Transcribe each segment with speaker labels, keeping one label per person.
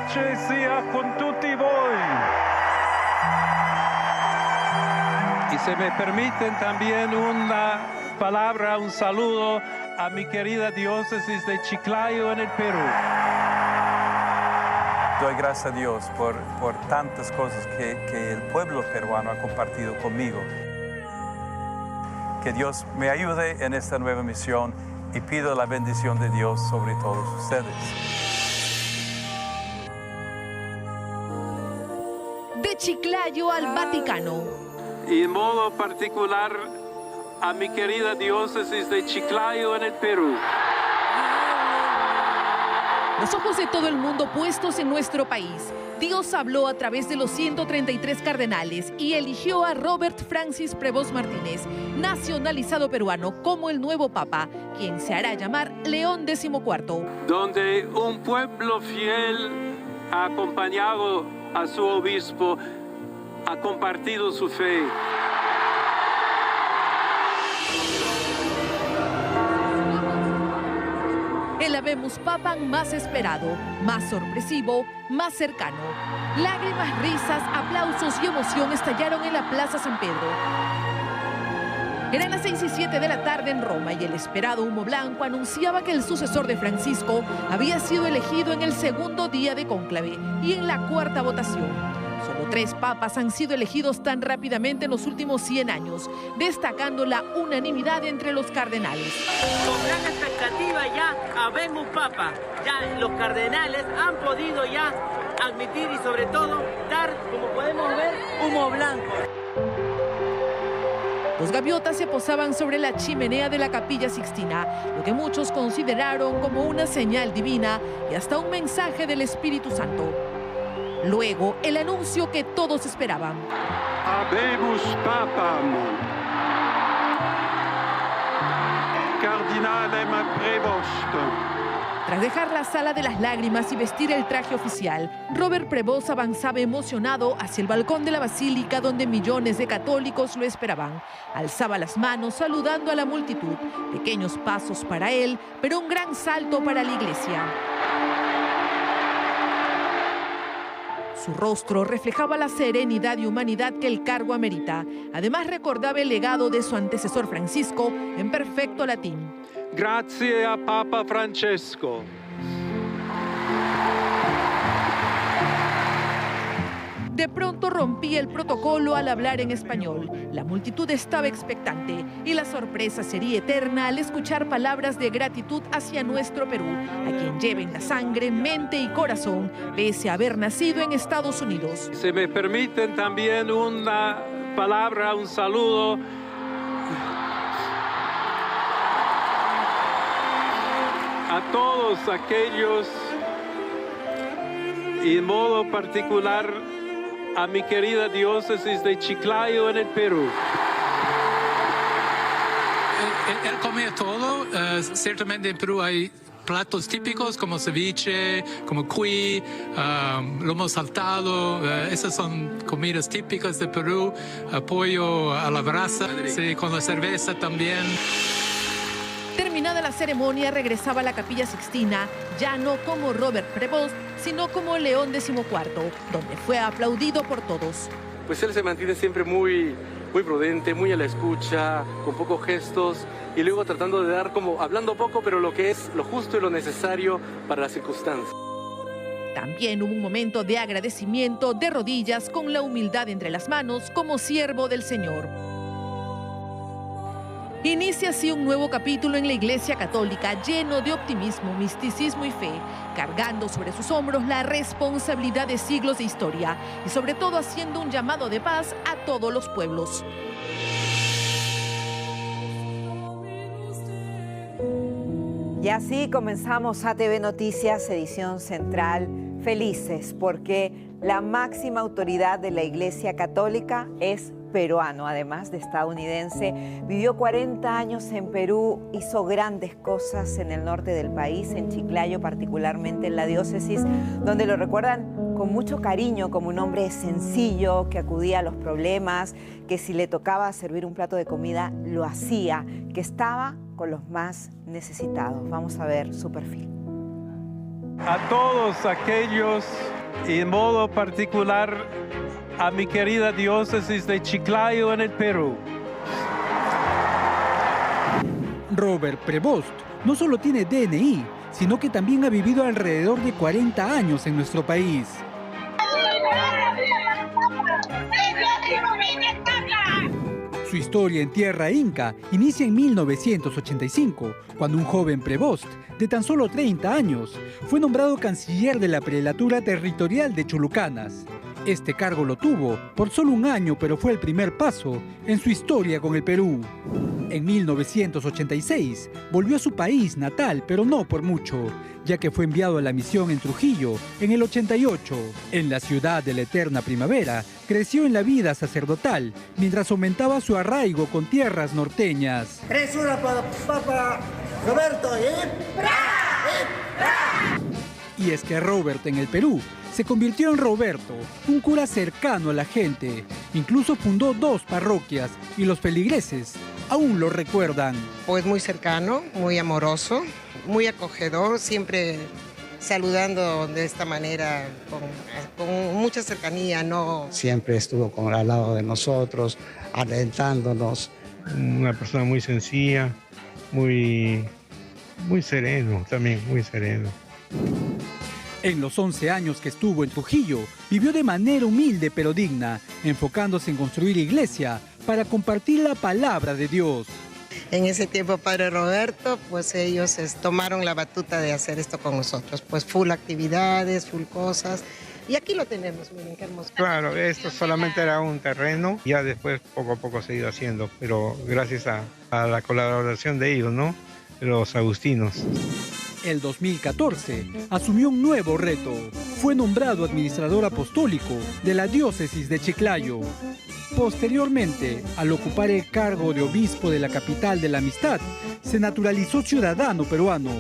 Speaker 1: pace sia con tutti voi. Y se me permiten también una palabra, un saludo a mi querida diócesis de Chiclayo en el Perú.
Speaker 2: Doy gracias a Dios por tantas cosas que el pueblo peruano ha compartido conmigo. Que Dios me ayude en esta nueva misión y pido la bendición de Dios sobre todos ustedes.
Speaker 3: De Chiclayo al Vaticano.
Speaker 1: Y en modo particular a mi querida diócesis de Chiclayo en el Perú.
Speaker 3: Los ojos de todo el mundo puestos en nuestro país. Dios habló a través de los 133 cardenales y eligió a Robert Francis Prevost Martínez, nacionalizado peruano, como el nuevo Papa, quien se hará llamar León XIV.
Speaker 1: Donde un pueblo fiel ha acompañado a su obispo, ha compartido su fe.
Speaker 3: El Habemus Papam más esperado, más sorpresivo, más cercano. Lágrimas, risas, aplausos y emoción estallaron en la Plaza San Pedro. Eran las 6:07 de la tarde en Roma y el esperado humo blanco anunciaba que el sucesor de Francisco había sido elegido en el segundo día de cónclave y en la cuarta votación. Solo 3 papas han sido elegidos tan rápidamente en los últimos 100 años, destacando la unanimidad entre los cardenales.
Speaker 4: Con gran expectativa ya habemos papa. Ya los cardenales han podido ya admitir y sobre todo dar, como podemos ver, humo blanco.
Speaker 3: Los gaviotas se posaban sobre la chimenea de la Capilla Sixtina, lo que muchos consideraron como una señal divina y hasta un mensaje del Espíritu Santo. Luego, el anuncio que todos esperaban.
Speaker 1: Habemus Papam. Cardinalem Prevost.
Speaker 3: Tras dejar la sala de las lágrimas y vestir el traje oficial, Robert Prevost avanzaba emocionado hacia el balcón de la basílica donde millones de católicos lo esperaban. Alzaba las manos saludando a la multitud. Pequeños pasos para él, pero un gran salto para la iglesia. Su rostro reflejaba la serenidad y humanidad que el cargo amerita. Además, recordaba el legado de su antecesor Francisco en perfecto latín.
Speaker 1: Grazie a Papa Francesco.
Speaker 3: De pronto rompía el protocolo al hablar en español. La multitud estaba expectante y la sorpresa sería eterna al escuchar palabras de gratitud hacia nuestro Perú, a quien lleva en la sangre, mente y corazón, pese a haber nacido en Estados Unidos.
Speaker 1: Se me permiten también una palabra, un saludo a todos aquellos y en modo particular a mi querida diócesis de Chiclayo en el Perú.
Speaker 5: Él come todo. Ciertamente en Perú hay platos típicos como ceviche, como cuy, lomo saltado. Esas son comidas típicas de Perú. Pollo a la brasa, sí, con la cerveza también.
Speaker 3: Terminada la ceremonia, regresaba a la Capilla Sixtina, ya no como Robert Prevost, sino como León XIV, donde fue aplaudido por todos.
Speaker 6: Pues él se mantiene siempre muy prudente, muy a la escucha, con pocos gestos y luego tratando de dar como, hablando poco, pero lo que es lo justo y lo necesario para las circunstancias.
Speaker 3: También hubo un momento de agradecimiento de rodillas con la humildad entre las manos como siervo del Señor. Inicia así un nuevo capítulo en la Iglesia Católica lleno de optimismo, misticismo y fe, cargando sobre sus hombros la responsabilidad de siglos de historia y sobre todo haciendo un llamado de paz a todos los pueblos.
Speaker 7: Y así comenzamos ATV Noticias, edición central, felices porque la máxima autoridad de la Iglesia Católica es peruano, además de estadounidense. Vivió 40 años en Perú, hizo grandes cosas en el norte del país, en Chiclayo, particularmente en la diócesis, donde lo recuerdan con mucho cariño como un hombre sencillo, que acudía a los problemas, que si le tocaba servir un plato de comida, lo hacía, que estaba con los más necesitados. Vamos a ver su perfil.
Speaker 1: a todos aquellos, y en modo particular a mi querida diócesis de Chiclayo en el Perú.
Speaker 8: Robert Prevost no solo tiene DNI, sino que también ha vivido alrededor de 40 años en nuestro país. Su historia en tierra inca inicia en 1985, cuando un joven Prevost, de tan solo 30 años, fue nombrado canciller de la prelatura territorial de Chulucanas. Este cargo lo tuvo por solo un año, pero fue el primer paso en su historia con el Perú. En 1986 volvió a su país natal, pero no por mucho, ya que fue enviado a la misión en Trujillo en el 88. En la ciudad de la eterna primavera, creció en la vida sacerdotal, mientras aumentaba su arraigo con tierras norteñas.
Speaker 9: Es una papa, Roberto,
Speaker 8: Y es que Robert en el Perú se convirtió en Roberto, un cura cercano a la gente. Incluso fundó 2 parroquias y los feligreses aún lo recuerdan.
Speaker 10: Pues muy cercano, muy amoroso, muy acogedor, siempre saludando de esta manera, con mucha cercanía, ¿no?
Speaker 11: Siempre estuvo al lado de nosotros, alentándonos.
Speaker 12: Una persona muy sencilla, muy sereno, también muy sereno.
Speaker 8: En los 11 años que estuvo en Trujillo, vivió de manera humilde pero digna, enfocándose en construir iglesia para compartir la palabra de Dios.
Speaker 10: En ese tiempo, Padre Roberto, pues ellos tomaron la batuta de hacer esto con nosotros, pues full actividades, full cosas. Y aquí lo tenemos, miren qué hermoso.
Speaker 12: Claro, esto solamente era un terreno, ya después poco a poco se ha ido haciendo, pero gracias a la colaboración de ellos, ¿no? Los agustinos.
Speaker 8: El 2014 asumió un nuevo reto. Fue nombrado administrador apostólico de la diócesis de Chiclayo. Posteriormente, al ocupar el cargo de obispo de la capital de la amistad, se naturalizó ciudadano peruano,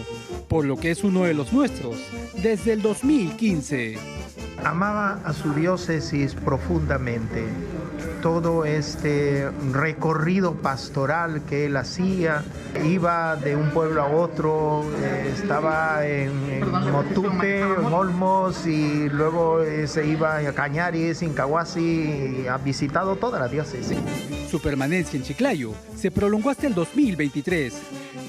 Speaker 8: por lo que es uno de los nuestros desde el 2015.
Speaker 13: Amaba a su diócesis profundamente. Todo este recorrido pastoral que él hacía, iba de un pueblo a otro, estaba en Motupe, en Olmos, y luego se iba a Cañaris, Incahuasi, y ha visitado toda la diócesis.
Speaker 8: Su permanencia en Chiclayo se prolongó hasta el 2023,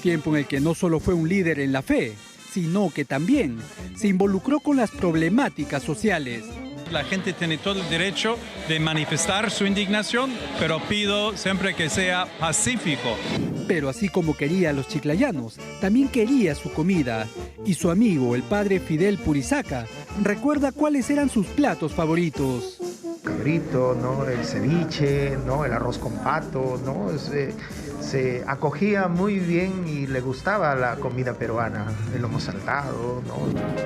Speaker 8: tiempo en el que no solo fue un líder en la fe, sino que también se involucró con las problemáticas sociales.
Speaker 14: La gente tiene todo el derecho de manifestar su indignación, pero pido siempre que sea pacífico.
Speaker 8: Pero así como quería a los chiclayanos, también quería su comida. Y su amigo, el padre Fidel Purizaca, recuerda cuáles eran sus platos favoritos.
Speaker 13: Cabrito, ¿no? El ceviche, ¿no? El arroz con pato, ¿no? Se acogía muy bien y le gustaba la comida peruana, el lomo saltado, ¿no?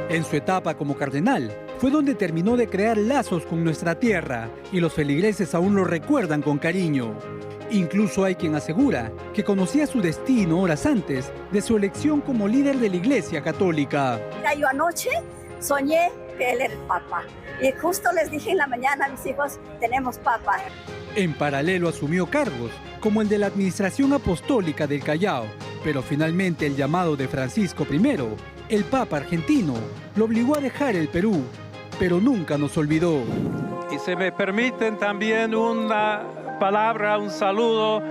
Speaker 8: En su etapa como cardenal, fue donde terminó de crear lazos con nuestra tierra y los feligreses aún lo recuerdan con cariño. Incluso hay quien asegura que conocía su destino horas antes de su elección como líder de la Iglesia Católica.
Speaker 15: Mira, yo anoche soñé que él era el Papa y justo les dije en la mañana a mis hijos, tenemos Papa.
Speaker 8: En paralelo asumió cargos como el de la Administración Apostólica del Callao, pero finalmente el llamado de Francisco I, el Papa argentino, lo obligó a dejar el Perú, pero nunca nos olvidó.
Speaker 1: Y se me permiten también una palabra, un saludo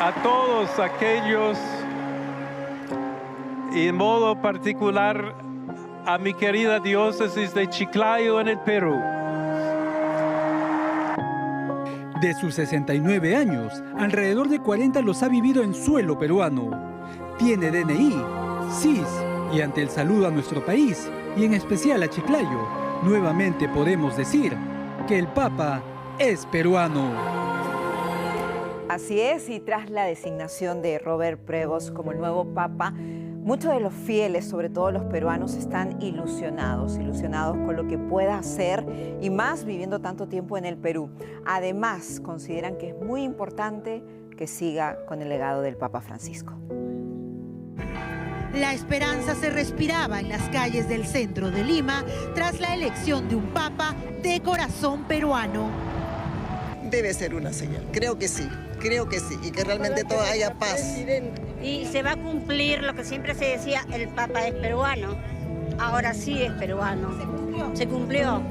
Speaker 1: a todos aquellos, y en modo particular a mi querida diócesis de Chiclayo en el Perú.
Speaker 8: De sus 69 años, alrededor de 40 los ha vivido en suelo peruano. Tiene DNI, CIS, y ante el saludo a nuestro país, y en especial a Chiclayo, nuevamente podemos decir que el Papa es peruano.
Speaker 7: Así es, y tras la designación de Robert Prevost como el nuevo Papa, muchos de los fieles, sobre todo los peruanos, están ilusionados con lo que pueda hacer y más viviendo tanto tiempo en el Perú. Además, consideran que es muy importante que siga con el legado del Papa Francisco.
Speaker 16: La esperanza se respiraba en las calles del centro de Lima tras la elección de un Papa de corazón peruano.
Speaker 10: Debe ser una señal, creo que sí, y que realmente todo haya paz.
Speaker 15: Y se va a cumplir lo que siempre se decía, el Papa es peruano. Ahora sí es peruano. Se cumplió. Se cumplió.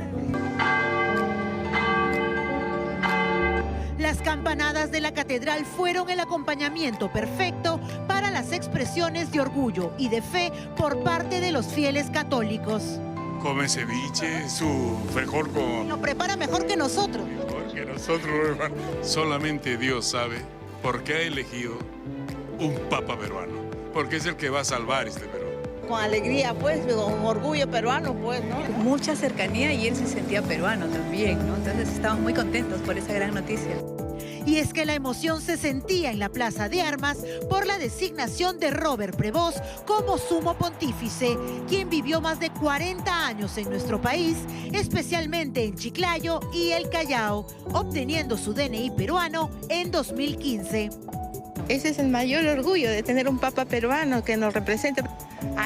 Speaker 16: Las campanadas de la catedral fueron el acompañamiento perfecto para las expresiones de orgullo y de fe por parte de los fieles católicos.
Speaker 17: Come ceviche, su mejor con...
Speaker 16: Lo prepara mejor que nosotros.
Speaker 17: Mejor que nosotros, hermano. Solamente Dios sabe por qué ha elegido un papa peruano, porque es el que va a salvar este Perú.
Speaker 18: Con alegría, pues, con orgullo peruano, pues, ¿no?
Speaker 19: Mucha cercanía y él se sentía peruano también, ¿no? Entonces estamos muy contentos por esa gran noticia.
Speaker 16: Y es que la emoción se sentía en la Plaza de Armas por la designación de Robert Prevost como sumo pontífice, quien vivió más de 40 años en nuestro país, especialmente en Chiclayo y el Callao, obteniendo su DNI peruano en 2015.
Speaker 20: Ese es el mayor orgullo de tener un papa peruano que nos represente.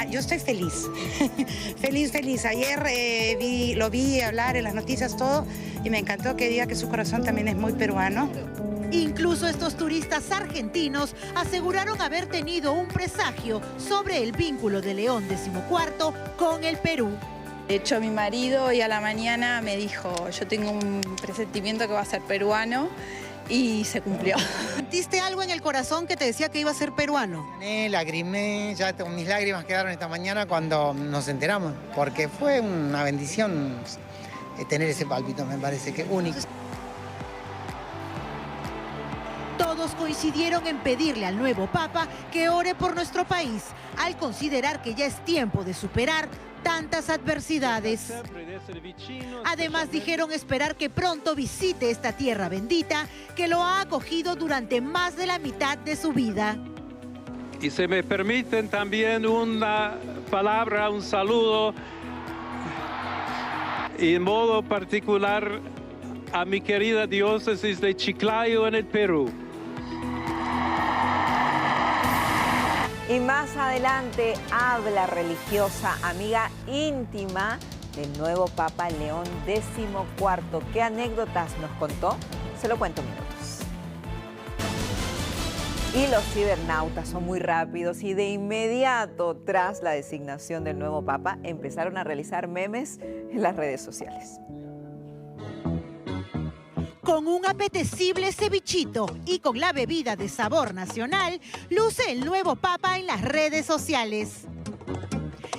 Speaker 21: Yo estoy feliz, feliz. Ayer lo vi hablar en las noticias todo y me encantó que diga que su corazón también es muy peruano.
Speaker 16: Incluso estos turistas argentinos aseguraron haber tenido un presagio sobre el vínculo de León XIV con el Perú.
Speaker 20: De hecho, mi marido hoy a la mañana me dijo, yo tengo un presentimiento que va a ser peruano. Y se cumplió.
Speaker 16: ¿Sentiste algo en el corazón que te decía que iba a ser peruano?
Speaker 22: Lagrimé, ya mis lágrimas quedaron esta mañana cuando nos enteramos, porque fue una bendición tener ese pálpito, me parece que único.
Speaker 16: Todos coincidieron en pedirle al nuevo Papa que ore por nuestro país, al considerar que ya es tiempo de superar tantas adversidades. Además, dijeron esperar que pronto visite esta tierra bendita que lo ha acogido durante más de la mitad de su vida.
Speaker 1: Y si me permiten también una palabra, un saludo, y en modo particular a mi querida diócesis de Chiclayo en el Perú.
Speaker 7: Y más adelante habla religiosa, amiga íntima del nuevo Papa León XIV. ¿Qué anécdotas nos contó? Se lo cuento en minutos. Y los cibernautas son muy rápidos y de inmediato, tras la designación del nuevo Papa, empezaron a realizar memes en las redes sociales.
Speaker 16: Con un apetecible cevichito y con la bebida de sabor nacional, luce el nuevo Papa en las redes sociales.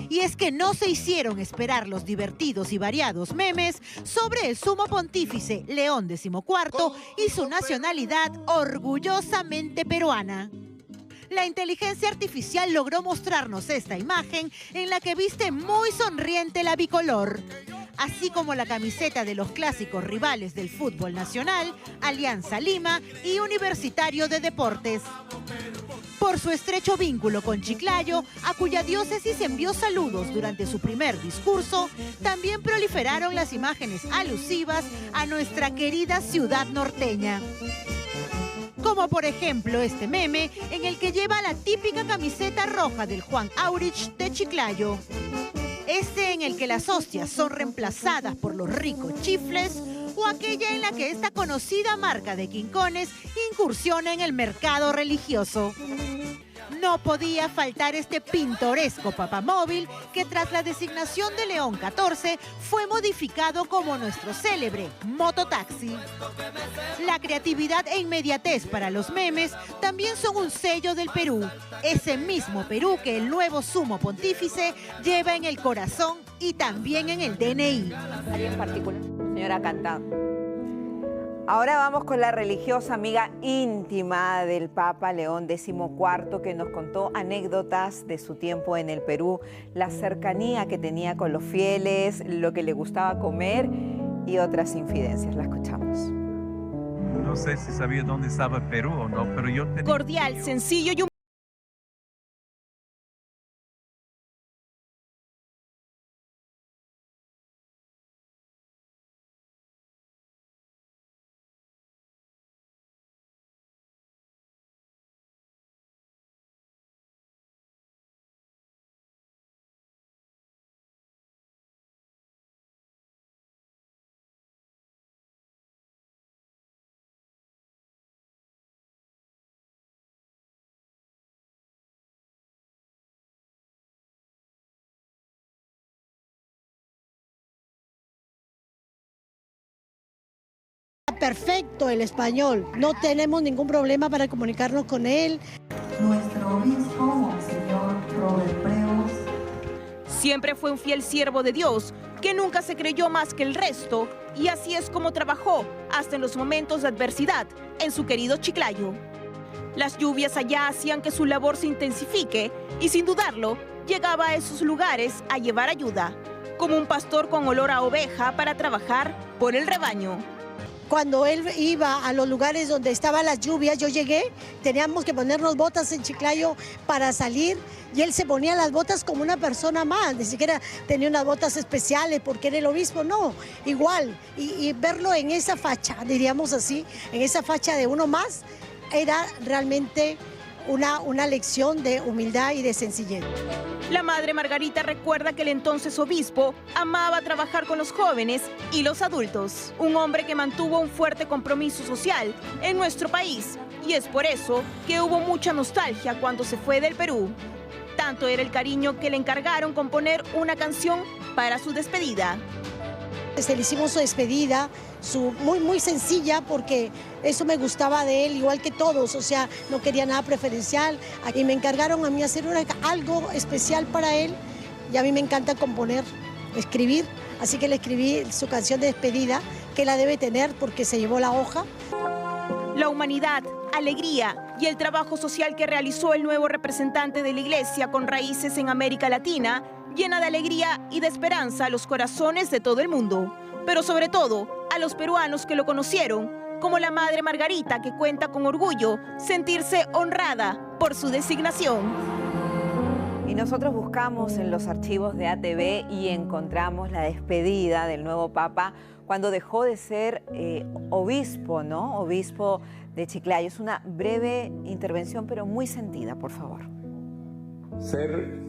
Speaker 16: Y es que no se hicieron esperar los divertidos y variados memes sobre el sumo pontífice León XIV y su nacionalidad orgullosamente peruana. La inteligencia artificial logró mostrarnos esta imagen en la que viste muy sonriente la bicolor, así como la camiseta de los clásicos rivales del fútbol nacional, Alianza Lima y Universitario de Deportes. Por su estrecho vínculo con Chiclayo, a cuya diócesis envió saludos durante su primer discurso, también proliferaron las imágenes alusivas a nuestra querida ciudad norteña. Como por ejemplo este meme en el que lleva la típica camiseta roja del Juan Aurich de Chiclayo. Este en el que las hostias son reemplazadas por los ricos chifles, o aquella en la que esta conocida marca de quincones incursiona en el mercado religioso. No podía faltar este pintoresco papamóvil que tras la designación de León XIV fue modificado como nuestro célebre mototaxi. La creatividad e inmediatez para los memes también son un sello del Perú, ese mismo Perú que el nuevo sumo pontífice lleva en el corazón y también en el DNI.
Speaker 7: En particular, señora Cantado. Ahora vamos con la religiosa amiga íntima del Papa León XIV, que nos contó anécdotas de su tiempo en el Perú, la cercanía que tenía con los fieles, lo que le gustaba comer y otras infidencias. La escuchamos.
Speaker 2: No sé si sabía dónde estaba Perú o no, pero yo tenía...
Speaker 23: Cordial, sencillo y
Speaker 4: perfecto el español. No tenemos ningún problema para comunicarnos con él.
Speaker 5: Nuestro obispo, Monseñor Robert Preus.
Speaker 23: Siempre fue un fiel siervo de Dios, que nunca se creyó más que el resto, y así es como trabajó, hasta en los momentos de adversidad, en su querido Chiclayo. Las lluvias allá hacían que su labor se intensifique, y sin dudarlo, llegaba a esos lugares a llevar ayuda, como un pastor con olor a oveja para trabajar por el rebaño.
Speaker 4: Cuando él iba a los lugares donde estaban las lluvias, yo llegué, teníamos que ponernos botas en Chiclayo para salir, y él se ponía las botas como una persona más, ni siquiera tenía unas botas especiales porque era el obispo, no, igual. Y verlo en esa facha, diríamos así, en esa facha de uno más, era realmente una lección de humildad y de sencillez.
Speaker 23: La madre Margarita recuerda que el entonces obispo amaba trabajar con los jóvenes y los adultos. Un hombre que mantuvo un fuerte compromiso social en nuestro país. Y es por eso que hubo mucha nostalgia cuando se fue del Perú. Tanto era el cariño que le encargaron componer una canción para su despedida.
Speaker 4: Le hicimos su despedida, muy sencilla, porque eso me gustaba de él, igual que todos, o sea, no quería nada preferencial. Y me encargaron a mí hacer algo especial para él, y a mí me encanta componer, escribir, así que le escribí su canción de despedida, que la debe tener porque se llevó la hoja.
Speaker 23: La humanidad, alegría y el trabajo social que realizó el nuevo representante de la Iglesia con raíces en América Latina llena de alegría y de esperanza a los corazones de todo el mundo, pero sobre todo a los peruanos que lo conocieron, como la madre Margarita, que cuenta con orgullo sentirse honrada por su designación.
Speaker 7: Y nosotros buscamos en los archivos de ATV y encontramos la despedida del nuevo Papa cuando dejó de ser obispo, ¿no? Obispo de Chiclayo. Es una breve intervención, pero muy sentida, por favor.
Speaker 1: Ser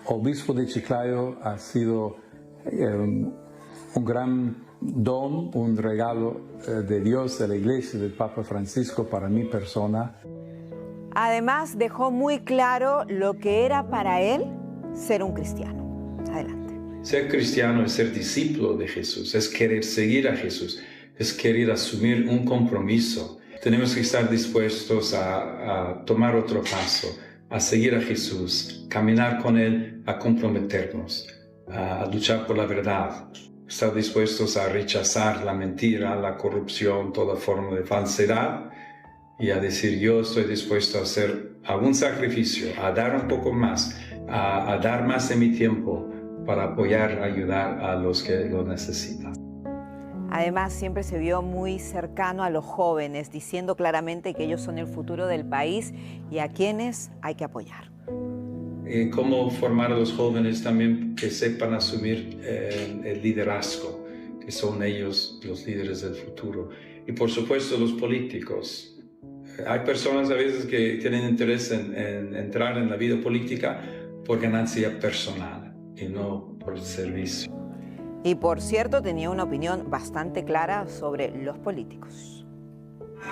Speaker 1: obispo de Chiclayo ha sido un gran don, un regalo de Dios, de la Iglesia, del Papa Francisco para mi persona.
Speaker 7: Además, dejó muy claro lo que era para él ser un cristiano. Adelante.
Speaker 24: Ser cristiano es ser discípulo de Jesús, es querer seguir a Jesús, es querer asumir un compromiso. Tenemos que estar dispuestos a tomar otro paso, a seguir a Jesús, caminar con Él, a comprometernos, a luchar por la verdad. Estar dispuestos a rechazar la mentira, la corrupción, toda forma de falsedad y a decir yo estoy dispuesto a hacer algún sacrificio, a dar un poco más, a dar más de mi tiempo para apoyar, ayudar a los que lo necesitan.
Speaker 7: Además, siempre se vio muy cercano a los jóvenes, diciendo claramente que ellos son el futuro del país y a quienes hay que apoyar.
Speaker 24: Cómo formar a los jóvenes también que sepan asumir el liderazgo, que son ellos los líderes del futuro. Y por supuesto los políticos. Hay personas a veces que tienen interés en entrar en la vida política por ganancia personal y no por servicio.
Speaker 7: Y por cierto, tenía una opinión bastante clara sobre los políticos.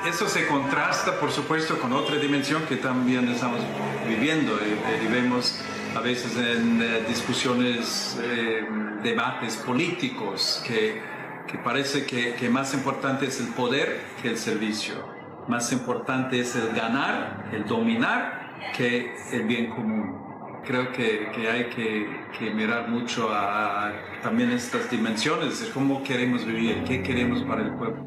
Speaker 14: Eso se contrasta, por supuesto, con otra dimensión que también estamos viviendo y vemos a veces en discusiones, debates políticos, que parece que más importante es el poder que el servicio. Más importante es el ganar, el dominar, que el bien común. Creo que hay que mirar mucho a también estas dimensiones, de cómo queremos vivir, qué queremos para el pueblo.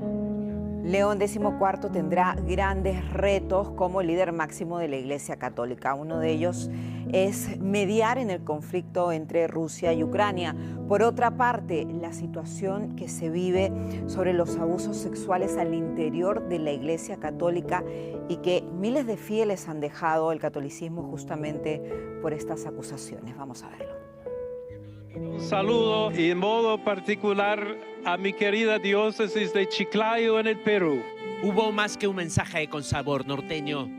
Speaker 7: León XIV tendrá grandes retos como líder máximo de la Iglesia Católica. Uno de ellos es mediar en el conflicto entre Rusia y Ucrania. Por otra parte, la situación que se vive sobre los abusos sexuales al interior de la Iglesia Católica y que miles de fieles han dejado el catolicismo justamente por estas acusaciones. Vamos a verlo.
Speaker 1: Un saludo y en modo particular a mi querida diócesis de Chiclayo en el Perú.
Speaker 25: Hubo más que un mensaje con sabor norteño.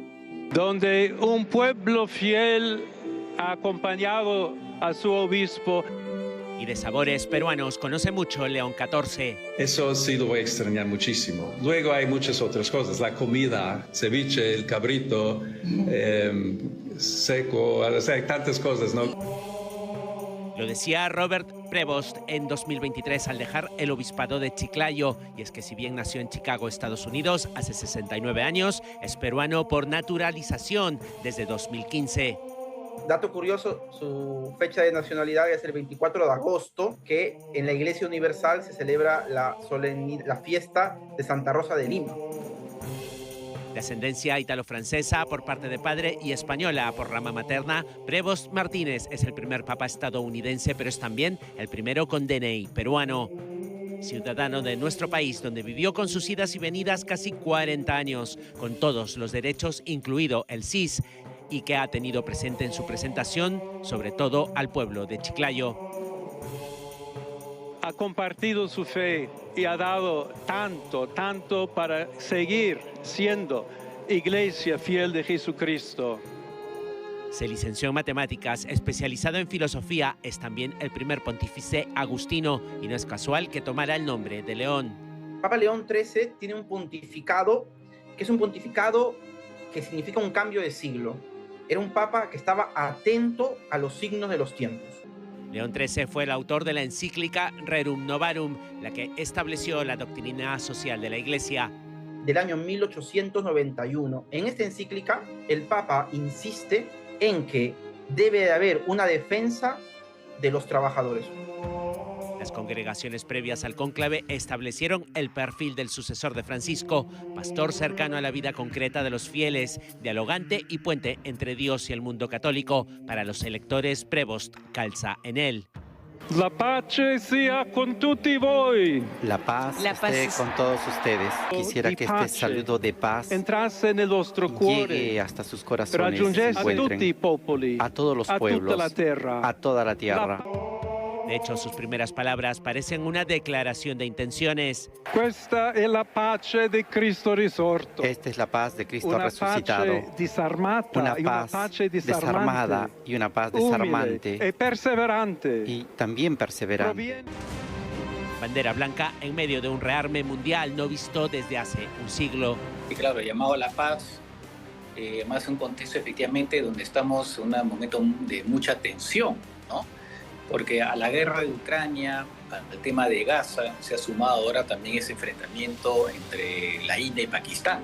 Speaker 1: Donde un pueblo fiel ha acompañado a su obispo.
Speaker 25: Y de sabores peruanos conoce mucho León XIV.
Speaker 26: Eso sí lo voy a extrañar muchísimo. Luego hay muchas otras cosas, la comida, ceviche, el cabrito, seco, o sea, hay tantas cosas, ¿no?
Speaker 25: Lo decía Robert Prevost en 2023 al dejar el obispado de Chiclayo. Y es que si bien nació en Chicago, Estados Unidos, hace 69 años, es peruano por naturalización desde 2015.
Speaker 3: Dato curioso, su fecha de nacionalidad es el 24 de agosto, que en la Iglesia Universal se celebra la fiesta de Santa Rosa de Lima.
Speaker 25: De ascendencia italo-francesa por parte de padre y española por rama materna, Prevost Martínez es el primer papa estadounidense, pero es también el primero con DNI peruano. Ciudadano de nuestro país, donde vivió con sus idas y venidas casi 40 años, con todos los derechos, incluido el CIS, y que ha tenido presente en su presentación, sobre todo al pueblo de Chiclayo.
Speaker 6: Ha compartido su fe y ha dado tanto para seguir siendo iglesia fiel de Jesucristo.
Speaker 25: Se licenció en matemáticas, especializado en filosofía, es también el primer pontífice agustino y no es casual que tomara el nombre de León.
Speaker 3: Papa León XIII tiene un pontificado que es un pontificado que significa un cambio de siglo. Era un papa que estaba atento a los signos de los tiempos.
Speaker 25: León XIII fue el autor de la encíclica Rerum Novarum, la que estableció la doctrina social de la Iglesia.
Speaker 3: Del año 1891. En esta encíclica, el Papa insiste en que debe de haber una defensa de los trabajadores.
Speaker 25: Las congregaciones previas al cónclave establecieron el perfil del sucesor de Francisco, pastor cercano a la vida concreta de los fieles, dialogante y puente entre Dios y el mundo católico. Para los electores, Prevost calza en él.
Speaker 6: La pace sea con tutti voi.
Speaker 9: La paz esté con todos ustedes. Quisiera que este saludo de paz llegue hasta sus corazones y encuentren a todos los pueblos, a toda la tierra.
Speaker 25: De hecho, sus primeras palabras parecen una declaración de intenciones.
Speaker 6: Esta es la pace de Cristo risorto.
Speaker 9: Esta es la paz de Cristo resucitado. Una paz desarmada y una paz desarmante.
Speaker 6: Y perseverante.
Speaker 9: Y también perseverante.
Speaker 25: Bandera blanca en medio de un rearme mundial no visto desde hace un siglo.
Speaker 11: Y claro, llamado a la paz, más un contexto efectivamente donde estamos en un momento de mucha tensión, ¿no? Porque a la guerra de Ucrania, al tema de Gaza, se ha sumado ahora también ese enfrentamiento entre la India y Pakistán.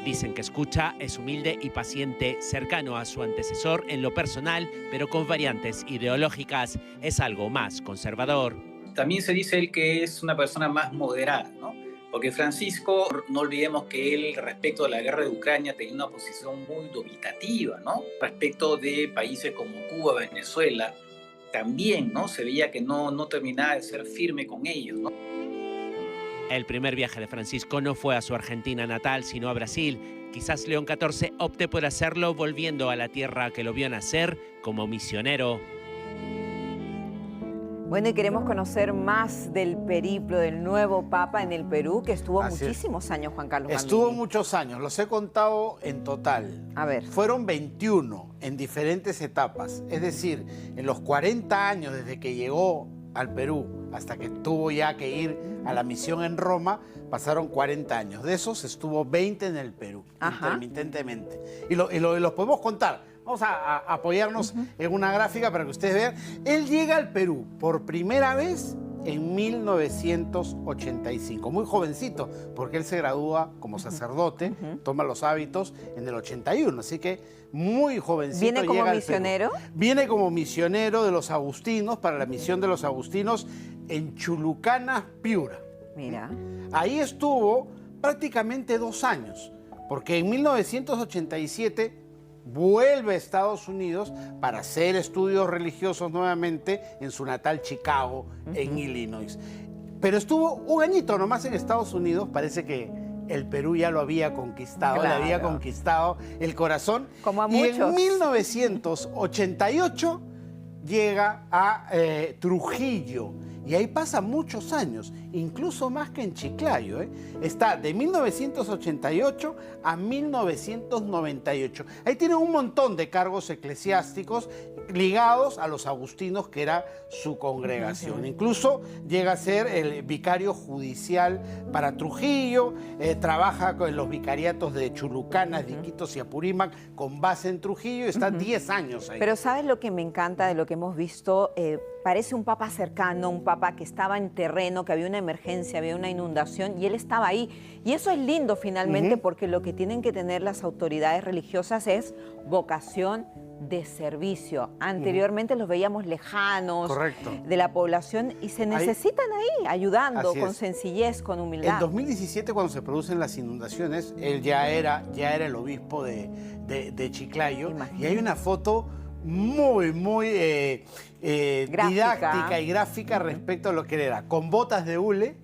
Speaker 25: Dicen que escucha, es humilde y paciente, cercano a su antecesor en lo personal, pero con variantes ideológicas. Es algo más conservador.
Speaker 11: También se dice él que es una persona más moderada, ¿no? Porque Francisco, no olvidemos que él, respecto a la guerra de Ucrania, tenía una posición muy dubitativa, ¿no? Respecto de países como Cuba, Venezuela, también, ¿no? Se veía que no terminaba de ser firme con ellos, ¿no?
Speaker 25: El primer viaje de Francisco no fue a su Argentina natal, sino a Brasil. Quizás León XIV opte por hacerlo volviendo a la tierra que lo vio nacer como misionero.
Speaker 7: Bueno, y queremos conocer más del periplo del nuevo Papa en el Perú, que estuvo muchísimos años, Juan Carlos Gambini.
Speaker 12: Estuvo muchos años, los he contado en total.
Speaker 7: A ver.
Speaker 12: Fueron 21 en diferentes etapas. Es decir, en los 40 años desde que llegó al Perú hasta que tuvo ya que ir a la misión en Roma, pasaron 40 años. De esos estuvo 20 en el Perú, intermitentemente. Y los podemos contar. Vamos a apoyarnos en una gráfica para que ustedes vean. Él llega al Perú por primera vez en 1985, muy jovencito, porque él se gradúa como sacerdote, toma los hábitos en el 81, así que muy jovencito.
Speaker 7: ¿Viene como
Speaker 12: llega
Speaker 7: misionero?
Speaker 12: Viene como misionero de los agustinos, para la misión de los agustinos en Chulucana, Piura.
Speaker 7: Mira.
Speaker 12: Ahí estuvo prácticamente 2 años, porque en 1987 vuelve a Estados Unidos para hacer estudios religiosos nuevamente en su natal Chicago, en Illinois. Pero estuvo 1 añito nomás en Estados Unidos, parece que el Perú ya lo había conquistado, le había conquistado el corazón.
Speaker 7: Como a
Speaker 12: y
Speaker 7: muchos.
Speaker 12: en 1988 llega a Trujillo Y ahí pasa muchos años, incluso más que en Chiclayo, ¿eh? Está de 1988 a 1998. Ahí tiene un montón de cargos eclesiásticos ligados a los agustinos, que era su congregación. Incluso llega a ser el vicario judicial para Trujillo, trabaja con los vicariatos de Chulucanas, de Iquitos y Apurímac, con base en Trujillo, y está 10 años ahí.
Speaker 7: Pero ¿sabes lo que me encanta de lo que hemos visto? Parece un papa cercano, un papa que estaba en terreno, que había una emergencia, había una inundación, y él estaba ahí. Y eso es lindo finalmente, porque lo que tienen que tener las autoridades religiosas es vocación de servicio. Anteriormente los veíamos lejanos de la población, y se necesitan ahí ayudando con sencillez, con humildad.
Speaker 12: En 2017, cuando se producen las inundaciones, él ya era el obispo de Chiclayo. Imagínate. Y hay una foto muy didáctica y gráfica respecto a lo que él era, con botas de hule,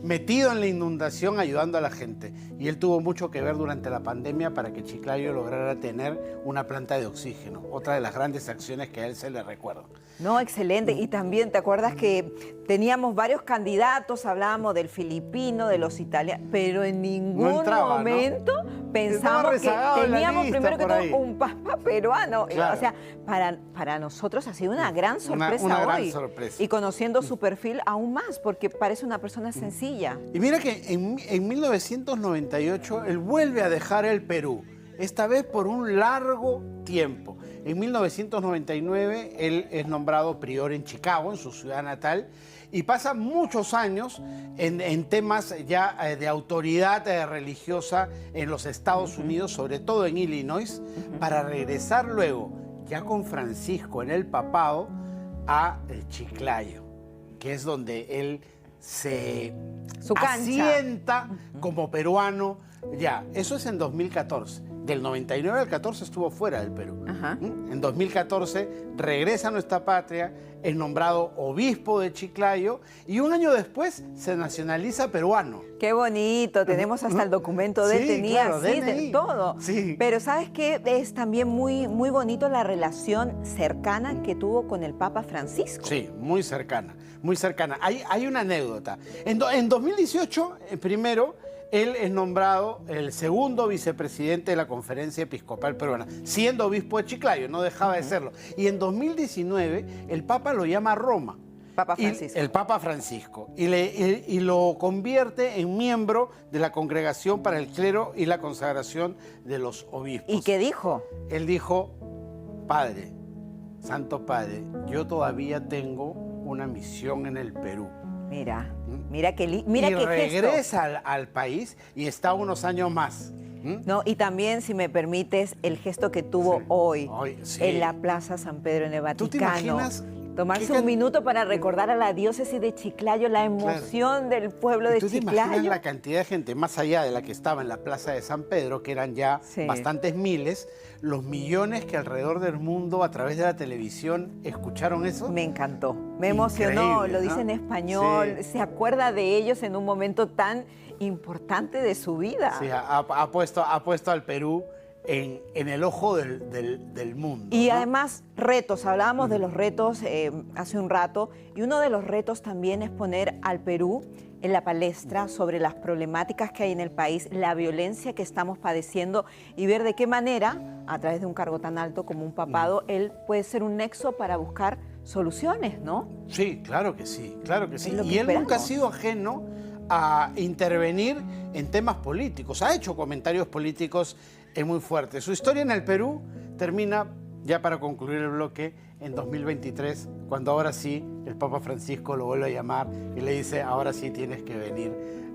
Speaker 12: metido en la inundación ayudando a la gente. Y él tuvo mucho que ver durante la pandemia para que Chiclayo lograra tener una planta de oxígeno, otra de las grandes acciones que a él se le recuerda.
Speaker 7: No, excelente. Y también, ¿te acuerdas que teníamos varios candidatos? Hablábamos del filipino, de los italianos, pero en ningún momento pensamos que teníamos primero que todo un papa peruano. Claro. O sea, para nosotros ha sido una gran sorpresa
Speaker 12: una
Speaker 7: hoy.
Speaker 12: Gran sorpresa.
Speaker 7: Y conociendo su perfil aún más, porque parece una persona sencilla.
Speaker 12: Y mira que en 1998 él vuelve a dejar el Perú, esta vez por un largo tiempo. En 1999 él es nombrado prior en Chicago, en su ciudad natal, y pasa muchos años en temas ya de autoridad religiosa en los Estados Unidos, sobre todo en Illinois, para regresar luego, ya con Francisco en el papado, a Chiclayo, que es donde él se asienta como peruano. Ya, eso es en 2014. Del 99 al 14 estuvo fuera del Perú. En 2014 regresa a nuestra patria, es nombrado obispo de Chiclayo, y un año después se nacionaliza peruano.
Speaker 7: Qué bonito, tenemos hasta el documento de tenía, de todo. Sí. Pero ¿sabes qué? Es también muy bonito la relación cercana que tuvo con el Papa Francisco.
Speaker 12: Sí, muy cercana, muy cercana. Hay una anécdota. En 2018, primero, él es nombrado el segundo vicepresidente de la Conferencia Episcopal Peruana, siendo obispo de Chiclayo, no dejaba de serlo. Y en 2019 el Papa lo llama a Roma.
Speaker 7: Papa Francisco.
Speaker 12: El Papa Francisco. Y lo convierte en miembro de la Congregación para el Clero y la Consagración de los Obispos.
Speaker 7: ¿Y qué dijo?
Speaker 12: Él dijo: Padre, Santo Padre, yo todavía tengo una misión en el Perú.
Speaker 7: Mira qué
Speaker 12: regresa al país y está unos años más.
Speaker 7: No, y también, si me permites, el gesto que tuvo hoy en la Plaza San Pedro en el Vaticano. ¿Tú te imaginas? Tomarse un minuto para recordar a la diócesis de Chiclayo, la emoción del pueblo de Chiclayo. ¿Tú te imaginas
Speaker 12: la cantidad de gente, más allá de la que estaba en la Plaza de San Pedro, que eran ya bastantes miles, los millones que alrededor del mundo a través de la televisión escucharon eso?
Speaker 7: Me encantó, me emocionó, lo dice en español, se acuerda de ellos en un momento tan importante de su vida.
Speaker 12: Sí, ha puesto al Perú en el ojo del mundo.
Speaker 7: Y además, retos. Hablábamos de los retos hace un rato, y uno de los retos también es poner al Perú en la palestra sobre las problemáticas que hay en el país, la violencia que estamos padeciendo, y ver de qué manera, a través de un cargo tan alto como un papado, él puede ser un nexo para buscar soluciones, ¿no?
Speaker 12: Sí, claro que sí, claro que sí. Y él nunca ha sido ajeno a intervenir en temas políticos. Ha hecho comentarios políticos muy fuertes. Su historia en el Perú termina, ya para concluir el bloque, en 2023, cuando ahora sí el Papa Francisco lo vuelve a llamar y le dice: ahora sí tienes que venir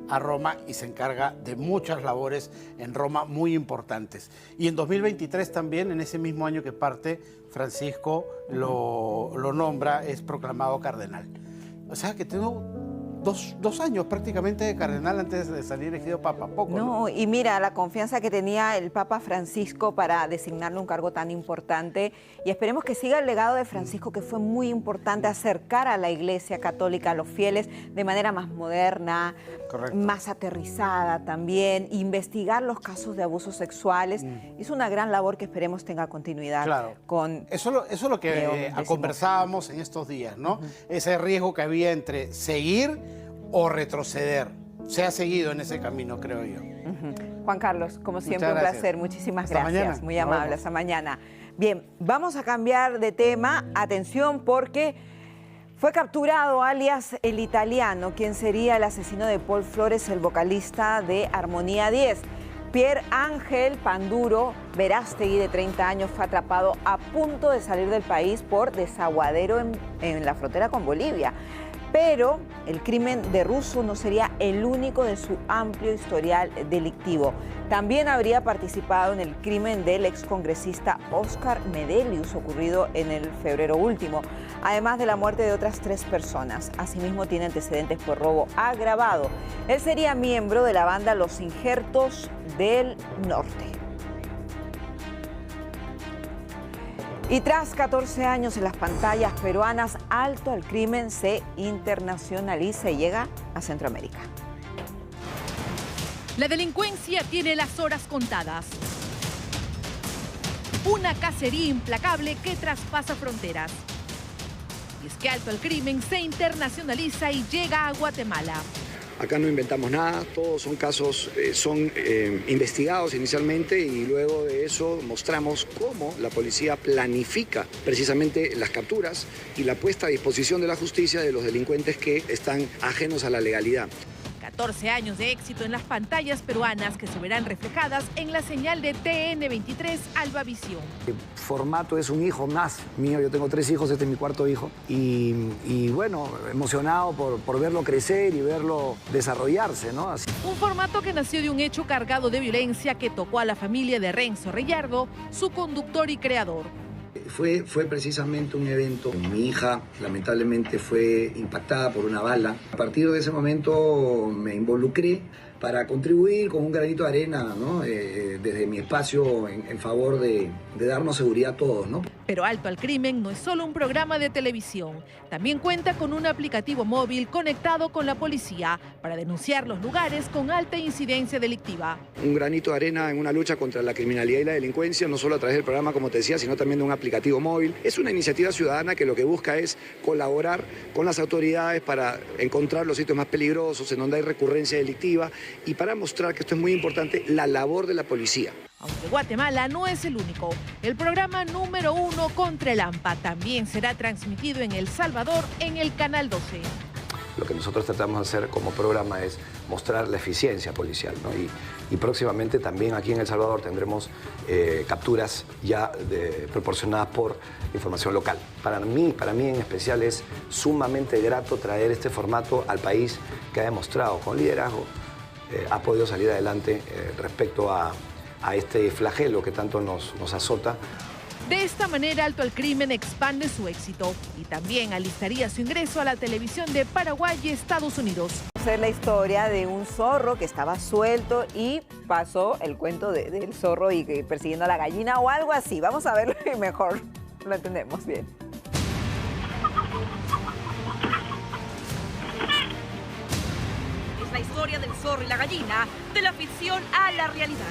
Speaker 12: a Roma, y se encarga de muchas labores en Roma muy importantes. Y en 2023 también, en ese mismo año que parte, Francisco lo nombra, es proclamado cardenal. O sea que tuvo 2 años prácticamente de cardenal antes de salir elegido papa, poco.
Speaker 7: No, y mira, la confianza que tenía el Papa Francisco para designarle un cargo tan importante, y esperemos que siga el legado de Francisco, que fue muy importante acercar a la Iglesia Católica a los fieles de manera más moderna, correcto, más aterrizada también, investigar los casos de abusos sexuales. Hizo una gran labor que esperemos tenga continuidad.
Speaker 12: Claro.
Speaker 7: Con
Speaker 12: eso es lo que conversábamos en estos días, ¿no? Ese riesgo que había entre seguir o retroceder. Se ha seguido en ese camino, creo yo.
Speaker 7: Juan Carlos, como siempre, un placer. Muchísimas gracias.
Speaker 12: Mañana.
Speaker 7: Muy amable. Hasta mañana. Bien, vamos a cambiar de tema. Atención, porque fue capturado alias El Italiano, quien sería el asesino de Paul Flores, el vocalista de Armonía 10. Pierre Ángel Panduro Verástegui, de 30 años, fue atrapado a punto de salir del país por desaguadero en la frontera con Bolivia. Pero el crimen de Russo no sería el único de su amplio historial delictivo. También habría participado en el crimen del excongresista Oscar Medelius, ocurrido en el febrero último, además de la muerte de otras 3 personas. Asimismo, tiene antecedentes por robo agravado. Él sería miembro de la banda Los Injertos del Norte. Y tras 14 años en las pantallas peruanas, Alto al Crimen se internacionaliza y llega a Centroamérica.
Speaker 8: La delincuencia tiene las horas contadas. Una cacería implacable que traspasa fronteras. Y es que Alto al Crimen se internacionaliza y llega a Guatemala.
Speaker 10: Acá no inventamos nada, todos son casos, son investigados inicialmente y luego de eso mostramos cómo la policía planifica precisamente las capturas y la puesta a disposición de la justicia de los delincuentes que están ajenos a la legalidad.
Speaker 8: 14 años de éxito en las pantallas peruanas que se verán reflejadas en la señal de TN23 Albavisión.
Speaker 10: El formato es un hijo más mío, yo tengo 3 hijos, este es mi 4º hijo y bueno, emocionado por verlo crecer y verlo desarrollarse, ¿no? Así.
Speaker 8: Un formato que nació de un hecho cargado de violencia que tocó a la familia de Renzo Reyardo, su conductor y creador.
Speaker 10: Fue precisamente un evento. Mi hija lamentablemente fue impactada por una bala. A partir de ese momento me involucré para contribuir con un granito de arena, ¿no? Desde mi espacio en favor de darnos seguridad a todos, ¿no?
Speaker 8: Pero Alto al Crimen no es solo un programa de televisión. También cuenta con un aplicativo móvil conectado con la policía para denunciar los lugares con alta incidencia delictiva.
Speaker 10: Un granito de arena en una lucha contra la criminalidad y la delincuencia, no solo a través del programa, como te decía, sino también de un aplicativo móvil. Es una iniciativa ciudadana que lo que busca es colaborar con las autoridades para encontrar los sitios más peligrosos, en donde hay recurrencia delictiva, y para mostrar que esto es muy importante, la labor de la policía.
Speaker 8: Aunque Guatemala no es el único, el programa número 1 contra el AMPA también será transmitido en El Salvador en el Canal 12.
Speaker 10: Lo que nosotros tratamos de hacer como programa es mostrar la eficiencia policial, ¿no? Y próximamente también aquí en El Salvador tendremos capturas ya proporcionadas por información local. Para mí en especial es sumamente grato traer este formato al país que ha demostrado con liderazgo, ha podido salir adelante respecto a este flagelo que tanto nos azota.
Speaker 8: De esta manera, Alto al Crimen expande su éxito y también alistaría su ingreso a la televisión de Paraguay y Estados Unidos.
Speaker 7: Es la historia de un zorro que estaba suelto y pasó el cuento del zorro y persiguiendo a la gallina o algo así. Vamos a verlo y mejor lo entendemos bien.
Speaker 23: Es la historia del zorro y la gallina, de la ficción a la realidad.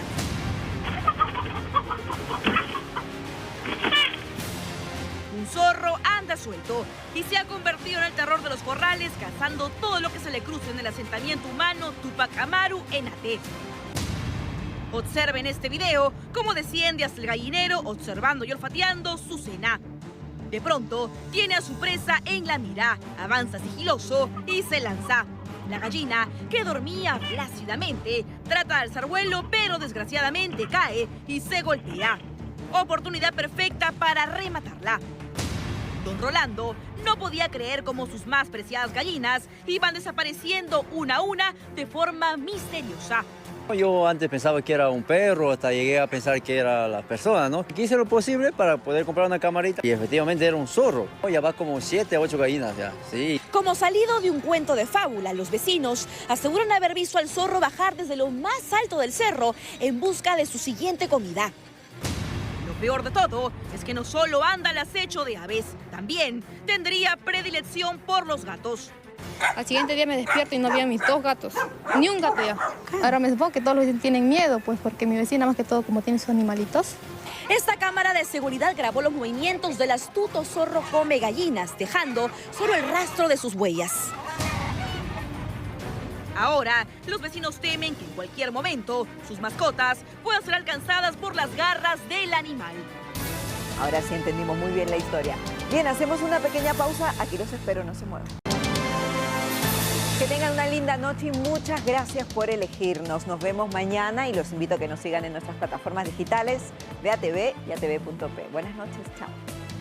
Speaker 23: Un zorro anda suelto y se ha convertido en el terror de los corrales, cazando todo lo que se le cruce en el asentamiento humano Tupac Amaru en Ate. Observen este video cómo desciende hasta el gallinero, observando y olfateando su cena. De pronto, tiene a su presa en la mira, avanza sigiloso y se lanza. La gallina, que dormía plácidamente, trata de alzar vuelo, pero desgraciadamente cae y se golpea. Oportunidad perfecta para rematarla. Don Rolando no podía creer cómo sus más preciadas gallinas iban desapareciendo una a una de forma misteriosa.
Speaker 13: Yo antes pensaba que era un perro, hasta llegué a pensar que era la persona, ¿no? Quise lo posible para poder comprar una camarita y efectivamente era un zorro. Ya va como 7 a 8 gallinas ya, sí.
Speaker 23: Como salido de un cuento de fábula, los vecinos aseguran haber visto al zorro bajar desde lo más alto del cerro en busca de su siguiente comida. Lo peor de todo es que no solo anda al acecho de aves, también tendría predilección por los gatos.
Speaker 15: Al siguiente día me despierto y no había mis 2 gatos, ni un gato ya. Ahora me supongo que todos los vecinos tienen miedo, pues porque mi vecina más que todo como tiene sus animalitos.
Speaker 23: Esta cámara de seguridad grabó los movimientos del astuto zorro come gallinas, dejando solo el rastro de sus huellas. Ahora, los vecinos temen que en cualquier momento sus mascotas puedan ser alcanzadas por las garras del animal.
Speaker 7: Ahora sí entendimos muy bien la historia. Bien, hacemos una pequeña pausa. Aquí los espero, no se muevan. Que tengan una linda noche y muchas gracias por elegirnos. Nos vemos mañana y los invito a que nos sigan en nuestras plataformas digitales de ATV y ATV.p. Buenas noches, chao.